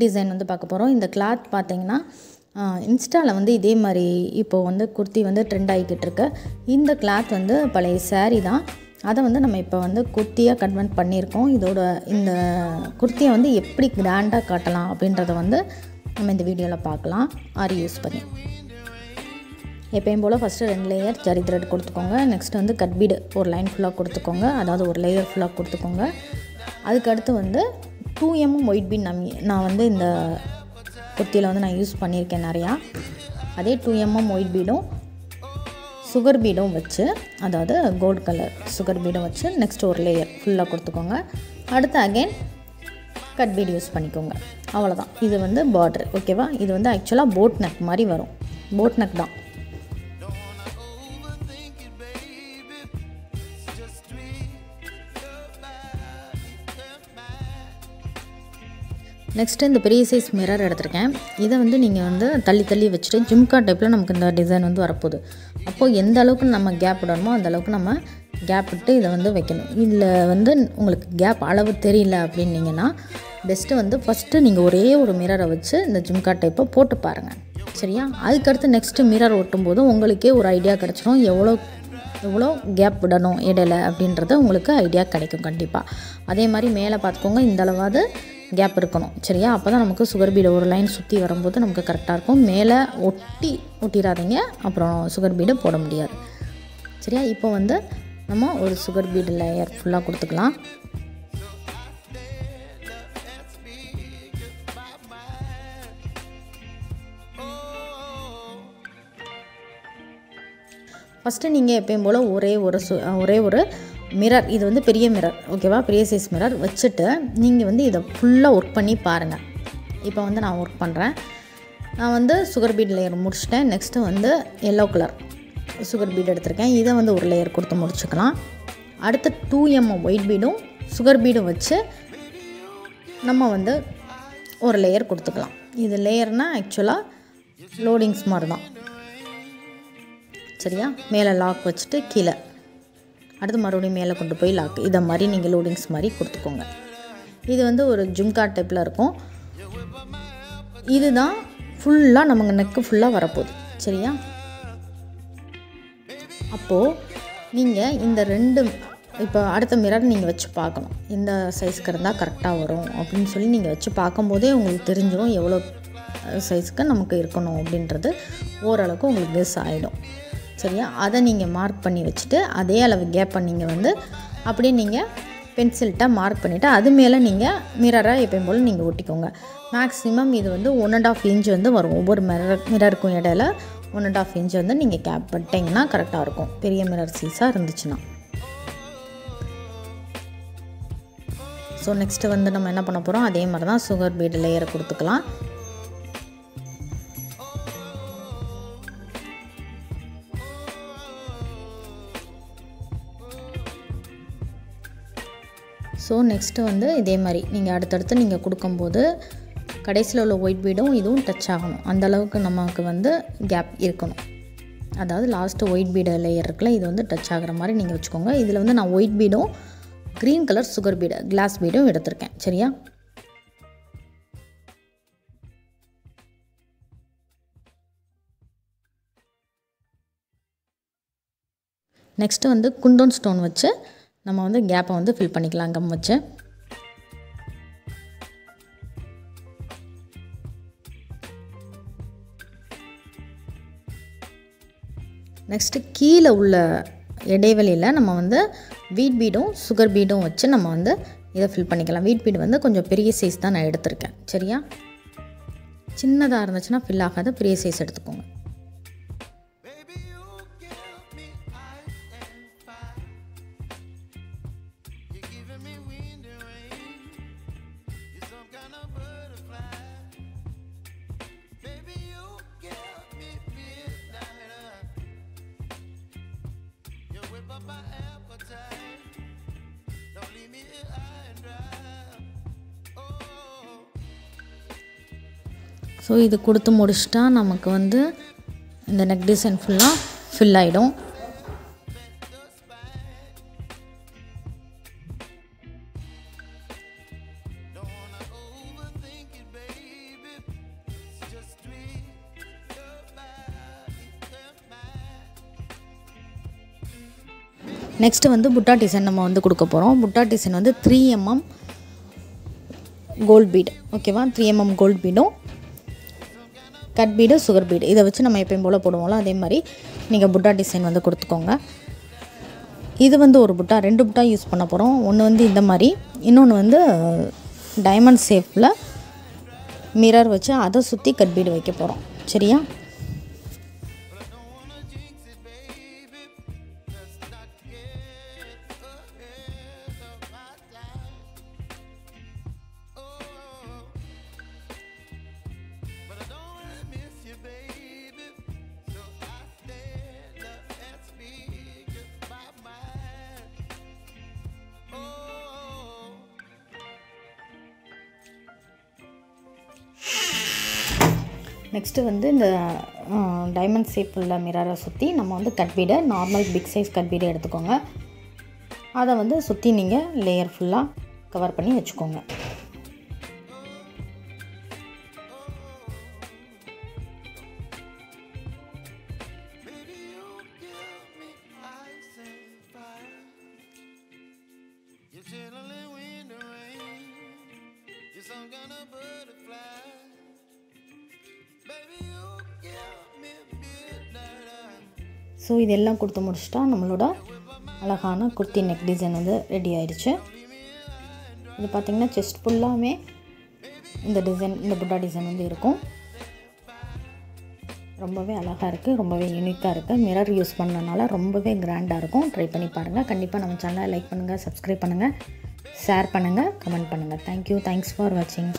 Design வந்து பார்க்க போகிறோம். இந்த கிளாத் பார்த்தீங்கன்னா இன்ஸ்டாவில் வந்து இதே மாதிரி இப்போது வந்து குர்த்தி வந்து ட்ரெண்ட் ஆகிக்கிட்டு இருக்கு. இந்த கிளாத் வந்து பழைய saree தான். அதை வந்து நம்ம இப்போ வந்து குர்த்தியாக கன்வெர்ட் பண்ணியிருக்கோம். இந்த குர்த்தியை வந்து எப்படி கிராண்டாக காட்டலாம் அப்படின்றத வந்து நம்ம இந்த வீடியோவில் பார்க்கலாம் ஆரி யூஸ் பண்ணி. எப்பயும் போல் ஃபஸ்ட்டு 2 லேயர் ஜரி த்ரெட் கொடுத்துக்கோங்க. நெக்ஸ்ட் வந்து கட் பீடு ஒரு லைன் ஃபுல்லாக கொடுத்துக்கோங்க, அதாவது ஒரு லேயர் ஃபுல்லாக கொடுத்துக்கோங்க. அதுக்கடுத்து வந்து 2 ஒயிட் பீட் நான் வந்து இந்த குர்த்தியில் வந்து நான் யூஸ் பண்ணியிருக்கேன் நிறையா. அதே 2 ஒயிட் பீடும் சுகர் பீடும் வச்சு, அதாவது கோல்டு கலர் சுகர் பீடும் வச்சு நெக்ஸ்ட் ஒரு லேயர் ஃபுல்லாக கொடுத்துக்கோங்க. அடுத்து அகெயின் கட் பீட் யூஸ் பண்ணிக்கோங்க. அவ்வளோதான். இது வந்து பார்டர், ஓகேவா? இது வந்து ஆக்சுவலாக போட் நெக் மாதிரி வரும். போட் நெக் தான். நெக்ஸ்ட்டு இந்த பெரிய சைஸ் மிரர் எடுத்திருக்கேன். இதை வந்து நீங்கள் வந்து தள்ளி தள்ளி வச்சுட்டு ஜிம்கா டைப்பில் நமக்கு இந்த டிசைன் வந்து வரப்போகுது. அப்போது எந்த அளவுக்கு நம்ம கேப் விடணுமோ அந்த அளவுக்கு நம்ம கேப் விட்டு இதை வந்து வைக்கணும். இதில் வந்து உங்களுக்கு கேப் அளவு தெரியல அப்படின்னீங்கன்னா பெஸ்ட்டு வந்து ஃபஸ்ட்டு நீங்கள் ஒரே ஒரு மிரரை வச்சு இந்த ஜிம்கா டைப்பை போட்டு பாருங்கள், சரியா? அதுக்கடுத்து நெக்ஸ்ட்டு மிரர் ஒட்டும்போது உங்களுக்கே ஒரு ஐடியா கிடச்சிரும் எவ்வளோ கேப் விடணும் இடையில அப்படின்றது உங்களுக்கு ஐடியா கிடைக்கும் கண்டிப்பாக. அதே மாதிரி மேலே பார்த்துக்கோங்க, இந்த அளவாவது கேப் இருக்கணும், சரியா? அப்போ தான் நமக்கு சுகர் பீடை ஒரு லைன் சுற்றி வரும்போது நமக்கு கரெக்டாக இருக்கும். மேலே ஒட்டிடாதீங்க, அப்புறம் சுகர் பீடை போட முடியாது, சரியா? இப்போ வந்து நம்ம ஒரு சுகர் பீடு லேயர் ஃபுல்லாக கொடுத்துக்கலாம். ஃபஸ்ட்டு நீங்கள் எப்பயும் போல் ஒரே ஒரு மிரர், இது வந்து பெரிய மிரர், ஓகேவா? பெரிய சைஸ் மிரர் வச்சுட்டு நீங்கள் வந்து இதை ஃபுல்லாக ஒர்க் பண்ணி பாருங்கள். இப்போ வந்து நான் ஒர்க் பண்ணுறேன். நான் வந்து சுகர் பீட் லேயர் முடிச்சிட்டேன். நெக்ஸ்ட்டு வந்து எல்லோ கலர் சுகர் பீட் எடுத்திருக்கேன். இதை வந்து ஒரு லேயர் கொடுத்து முடிச்சுக்கலாம். அடுத்து 2 ஒயிட் பீடும் சுகர் பீடும் வச்சு நம்ம வந்து ஒரு லேயர் கொடுத்துக்கலாம். இது லேயர்னால் ஆக்சுவலாக லோடிங்ஸ் மாதிரி தான், சரியா? மேலே லாக் வச்சுட்டு கீழே அடுத்து மறுபடியும் மேலே கொண்டு போய் லாக், இதை மாதிரி நீங்கள் லோடிங்ஸ் மாதிரி கொடுத்துக்கோங்க. இது வந்து ஒரு ஜும்கா டைப்பில் இருக்கும். இதுதான் ஃபுல்லாக நமக்கு நெக்கு ஃபுல்லாக வரப்போகுது, சரியா? அப்போது நீங்கள் இந்த 2 இப்போ அடுத்த மிரர் நீங்கள் வச்சு பார்க்கணும், இந்த சைஸ்க்கு இருந்தால் கரெக்டாக வரும் அப்படின்னு சொல்லி நீங்கள் வச்சு பார்க்கும்போதே உங்களுக்கு தெரிஞ்சிடும் எவ்வளோ சைஸ்க்கு நமக்கு இருக்கணும் அப்படின்றது ஓரளவுக்கு உங்களுக்கு கெஸ் ஆகிடும், சரியா? அதை நீங்கள் மார்க் பண்ணி வச்சுட்டு அதே அளவு கேப்பை நீங்கள் வந்து அப்படியே நீங்கள் பென்சில்கிட்ட மார்க் பண்ணிவிட்டு அது மேலே நீங்கள் மிரரை எப்பயும் போல் நீங்கள் ஒட்டிக்கோங்க. மேக்ஸிமம் இது வந்து 1.5 இன்ச் வந்து வரும். ஒவ்வொரு மிரருக்கும் இடையில 1.5 இன்ச் வந்து நீங்கள் கேப் பண்ணிட்டீங்கன்னா கரெக்டாக இருக்கும், பெரிய மிரர் சைஸாக இருந்துச்சுன்னா. ஸோ நெக்ஸ்ட்டு வந்து நம்ம என்ன பண்ண போகிறோம், அதே மாதிரி தான் சுகர் பீட் லேயரை கொடுத்துக்கலாம். ஸோ நெக்ஸ்ட்டு வந்து இதே மாதிரி நீங்கள் அடுத்தடுத்து நீங்கள் கொடுக்கும்போது கடைசியில் உள்ள ஒயிட் பீடும் இதுவும் டச் ஆகணும், அந்தளவுக்கு நமக்கு வந்து கேப் இருக்கணும். அதாவது லாஸ்ட்டு ஒயிட் பீடு லேயர் இருக்குல்ல, இது வந்து டச் ஆகிற மாதிரி நீங்கள் வச்சுக்கோங்க. இதில் வந்து நான் ஒயிட் பீடும் green colour sugar bead glass பீடும் எடுத்திருக்கேன், சரியா? நெக்ஸ்ட்டு வந்து குந்தன் ஸ்டோன் வச்சு நம்ம வந்து கேப்பை வந்து ஃபில் பண்ணிக்கலாம் கம் வச்சு. நெக்ஸ்ட்டு கீழே உள்ள இடைவெளியில் நம்ம வந்து வீட் பீடும் சுகர் பீடும் வச்சு நம்ம வந்து இதை ஃபில் பண்ணிக்கலாம். வீட் பீடு வந்து கொஞ்சம் பெரிய சைஸ் தான் நான் எடுத்திருக்கேன், சரியா? சின்னதாக இருந்துச்சுன்னா ஃபில் ஆகாத பெரிய சைஸ் எடுத்துக்கோங்க. ஸோ இது கொடுத்து முடிச்சிட்டா நமக்கு வந்து இந்த நெக் டிசைன் ஃபுல்லாக ஃபில் ஆகிடும். நெக்ஸ்ட்டு வந்து புட்டா டிசைன் நம்ம வந்து கொடுக்க போகிறோம். புட்டா டிசைன் வந்து 3 mm கோல்ட் பீடு, ஓகேவா? 3 mm கோல்ட் பீடும் கட் பீடு சுகர் பீடு இதை வச்சு நம்ம எப்பயும் போல் போடுவோம்ல, அதே மாதிரி நீங்கள் புட்டா டிசைன் வந்து கொடுத்துக்கோங்க. இது வந்து ஒரு புட்டா, 2 புட்டா யூஸ் பண்ண போகிறோம். ஒன்று வந்து இந்த மாதிரி, இன்னொன்று வந்து டைமண்ட் ஷேப்பில் மிரர் வச்சு அதை சுற்றி கட் பீடு வைக்க போகிறோம். சரியா? நெக்ஸ்ட்டு வந்து இந்த டைமண்ட் ஷேப் உள்ள மிரரை சுற்றி நம்ம வந்து கட் பீடை நார்மல் பிக் சைஸ் கட் பீடை எடுத்துக்கோங்க. அதை வந்து சுற்றி நீங்கள் லேயர் ஃபுல்லாக கவர் பண்ணி வச்சுக்கோங்க. ஸோ இதெல்லாம் கொடுத்து முடிச்சிட்டா நம்மளோட அழகான குர்த்தி நெக் டிசைன் வந்து ரெடி ஆயிடுச்சு. இது பார்த்திங்கன்னா செஸ்ட் ஃபுல்லாமே இந்த டிசைன், இந்த புட்டா டிசைன் வந்து இருக்கும். ரொம்பவே அழகாக இருக்குது, ரொம்பவே யூனிக்காக இருக்குது. மிரர் யூஸ் பண்ணனால ரொம்பவே கிராண்டாக இருக்கும். ட்ரை பண்ணி பாருங்கள். கண்டிப்பாக நம்ம சேனலை லைக் பண்ணுங்கள், சப்ஸ்கிரைப் பண்ணுங்கள், ஷேர் பண்ணுங்கள், கமெண்ட் பண்ணுங்கள். தேங்க்யூ. தேங்க்ஸ் ஃபார் வாட்சிங்.